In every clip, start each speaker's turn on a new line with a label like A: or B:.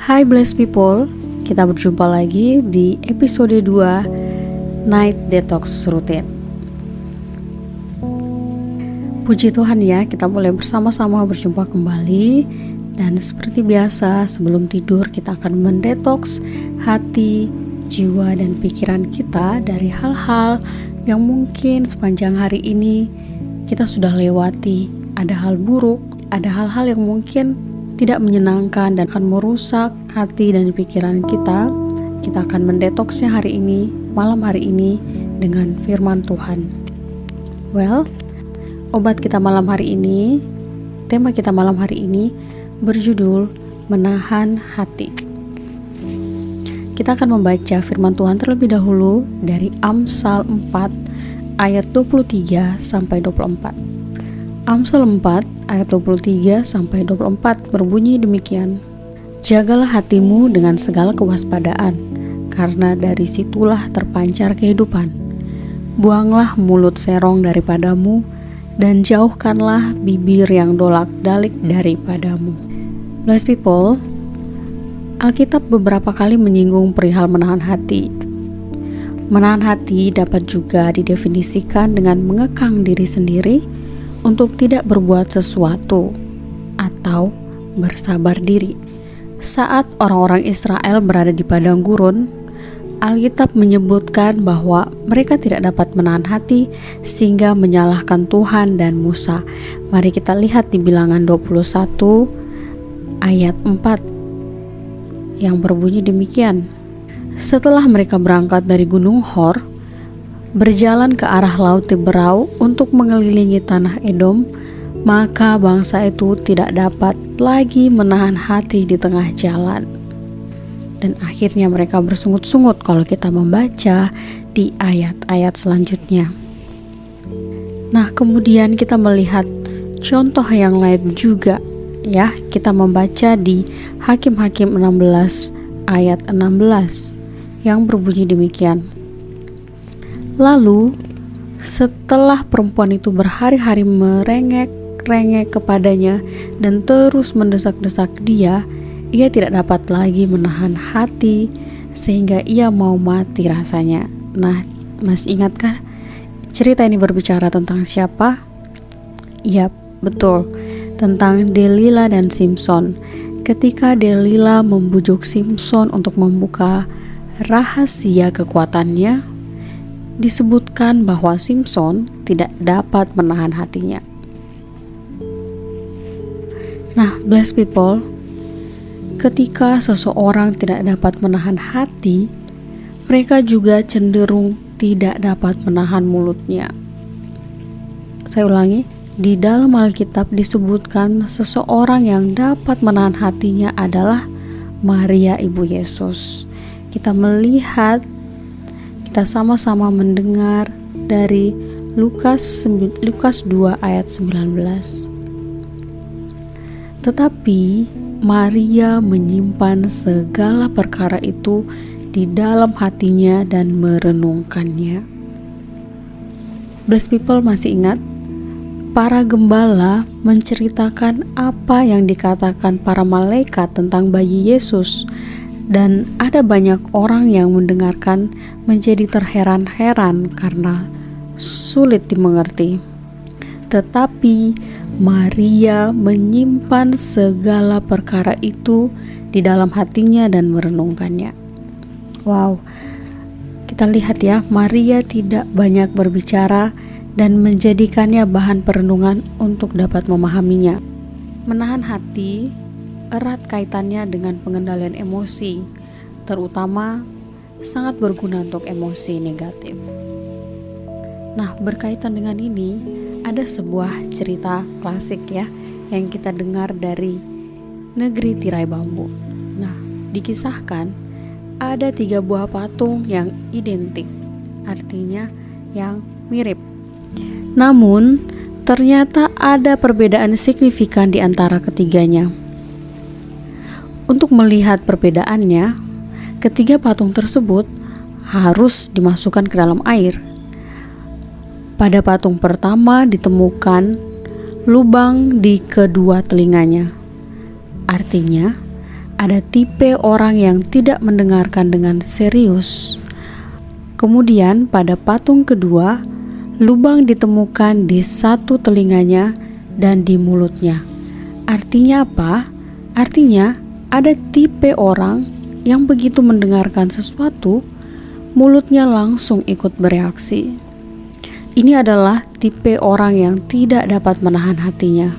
A: Hai blessed people, kita berjumpa lagi di episode 2 Night Detox Routine. Puji Tuhan ya, kita boleh bersama-sama berjumpa kembali. Dan seperti biasa, sebelum tidur kita akan mendetoks hati, jiwa, dan pikiran kita dari hal-hal yang mungkin sepanjang hari ini kita sudah lewati. Ada hal buruk, ada hal-hal yang mungkin tidak menyenangkan dan akan merusak hati dan pikiran kita. Kita akan mendetoksnya hari ini, malam hari ini dengan firman Tuhan. Obat kita malam hari ini, tema kita malam hari ini berjudul Menahan Hati. Kita akan membaca firman Tuhan terlebih dahulu dari Amsal 4 ayat 23 sampai 24. Amsal 4 ayat 23 sampai 24 berbunyi demikian. Jagalah hatimu dengan segala kewaspadaan, karena dari situlah terpancar kehidupan. Buanglah mulut serong daripadamu, dan jauhkanlah bibir yang dolak-dalik daripadamu. Blessed people, Alkitab beberapa kali menyinggung perihal menahan hati. Menahan hati dapat juga didefinisikan dengan mengekang diri sendiri untuk tidak berbuat sesuatu atau bersabar diri. Saat orang-orang Israel berada di padang gurun, Alkitab menyebutkan bahwa mereka tidak dapat menahan hati sehingga menyalahkan Tuhan dan Musa. Mari kita lihat di Bilangan 21 ayat 4 yang berbunyi demikian. Setelah mereka berangkat dari Gunung Hor, berjalan ke arah Laut Tiberau untuk mengelilingi tanah Edom, maka bangsa itu tidak dapat lagi menahan hati di tengah jalan. Dan akhirnya mereka bersungut-sungut kalau kita membaca di ayat-ayat selanjutnya. Nah, kemudian kita melihat contoh yang lain juga ya. Kita membaca di Hakim-Hakim 16 ayat 16 yang berbunyi demikian. Lalu setelah perempuan itu berhari-hari merengek-rengek kepadanya dan terus mendesak-desak dia, ia tidak dapat lagi menahan hati sehingga ia mau mati rasanya. Nah, masih ingatkah cerita ini berbicara tentang siapa? Ya, betul, tentang Delila dan Simson. Ketika Delila membujuk Simson untuk membuka rahasia kekuatannya, disebutkan bahwa Simson tidak dapat menahan hatinya. Nah, blessed people, ketika seseorang tidak dapat menahan hati, mereka juga cenderung tidak dapat menahan mulutnya. Saya ulangi, di dalam Alkitab disebutkan seseorang yang dapat menahan hatinya adalah Maria Ibu Yesus. Kita melihat, kita sama-sama mendengar dari Lukas 2 ayat 19. Tetapi Maria menyimpan segala perkara itu di dalam hatinya dan merenungkannya. Blessed people, masih ingat? Para gembala menceritakan apa yang dikatakan para malaikat tentang bayi Yesus. Dan ada banyak orang yang mendengarkan menjadi terheran-heran karena sulit dimengerti. Tetapi Maria menyimpan segala perkara itu di dalam hatinya dan merenungkannya. Wow, kita lihat ya, Maria tidak banyak berbicara dan menjadikannya bahan perenungan untuk dapat memahaminya. Menahan hati erat kaitannya dengan pengendalian emosi, terutama sangat berguna untuk emosi negatif. Nah, berkaitan dengan ini, ada sebuah cerita klasik ya, yang kita dengar dari negeri tirai bambu. Nah, dikisahkan ada 3 buah patung yang identik, artinya yang mirip. Namun, ternyata ada perbedaan signifikan di antara ketiganya. Untuk melihat perbedaannya, ketiga patung tersebut harus dimasukkan ke dalam air. Pada patung pertama ditemukan lubang di kedua telinganya. Artinya, ada tipe orang yang tidak mendengarkan dengan serius. Kemudian pada patung kedua, lubang ditemukan di satu telinganya dan di mulutnya. Artinya apa? Artinya ada tipe orang yang begitu mendengarkan sesuatu, mulutnya langsung ikut bereaksi. Ini adalah tipe orang yang tidak dapat menahan hatinya.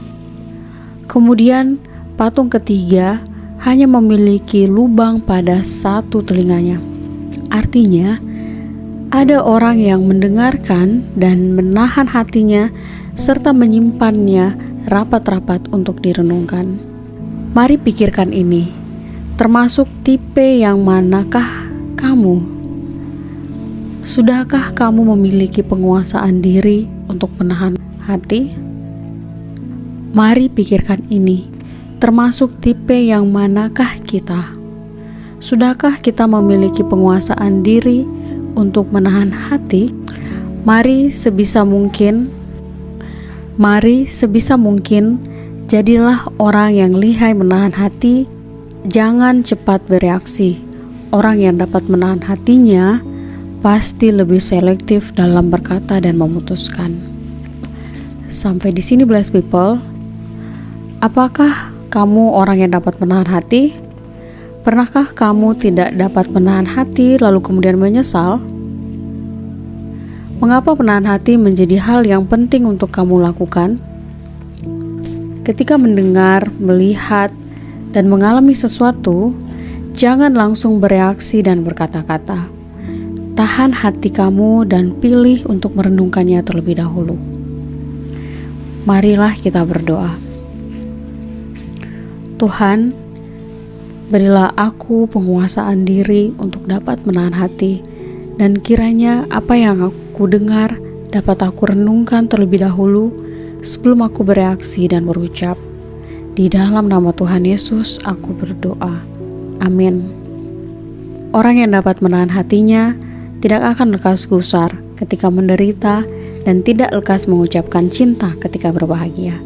A: Kemudian patung ketiga hanya memiliki lubang pada satu telinganya. Artinya, ada orang yang mendengarkan dan menahan hatinya serta menyimpannya rapat-rapat untuk direnungkan. Mari pikirkan ini, termasuk tipe yang manakah kamu? Sudahkah kamu memiliki penguasaan diri untuk menahan hati? Mari pikirkan ini, termasuk tipe yang manakah kita? Sudahkah kita memiliki penguasaan diri untuk menahan hati? Mari sebisa mungkin jadilah orang yang lihai menahan hati. Jangan cepat bereaksi. Orang yang dapat menahan hatinya pasti lebih selektif dalam berkata dan memutuskan. Sampai di sini, blessed people. Apakah kamu orang yang dapat menahan hati? Pernahkah kamu tidak dapat menahan hati lalu kemudian menyesal? Mengapa menahan hati menjadi hal yang penting untuk kamu lakukan? Ketika mendengar, melihat, dan mengalami sesuatu, jangan langsung bereaksi dan berkata-kata. Tahan hati kamu dan pilih untuk merenungkannya terlebih dahulu. Marilah kita berdoa. Tuhan, berilah aku penguasaan diri untuk dapat menahan hati, dan kiranya apa yang aku dengar dapat aku renungkan terlebih dahulu sebelum aku bereaksi dan berucap. Di dalam nama Tuhan Yesus aku berdoa. Amin. Orang yang dapat menahan hatinya tidak akan lekas gusar ketika menderita dan tidak lekas mengucapkan cinta ketika berbahagia.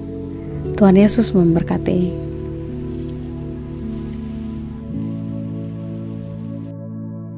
A: Tuhan Yesus memberkati.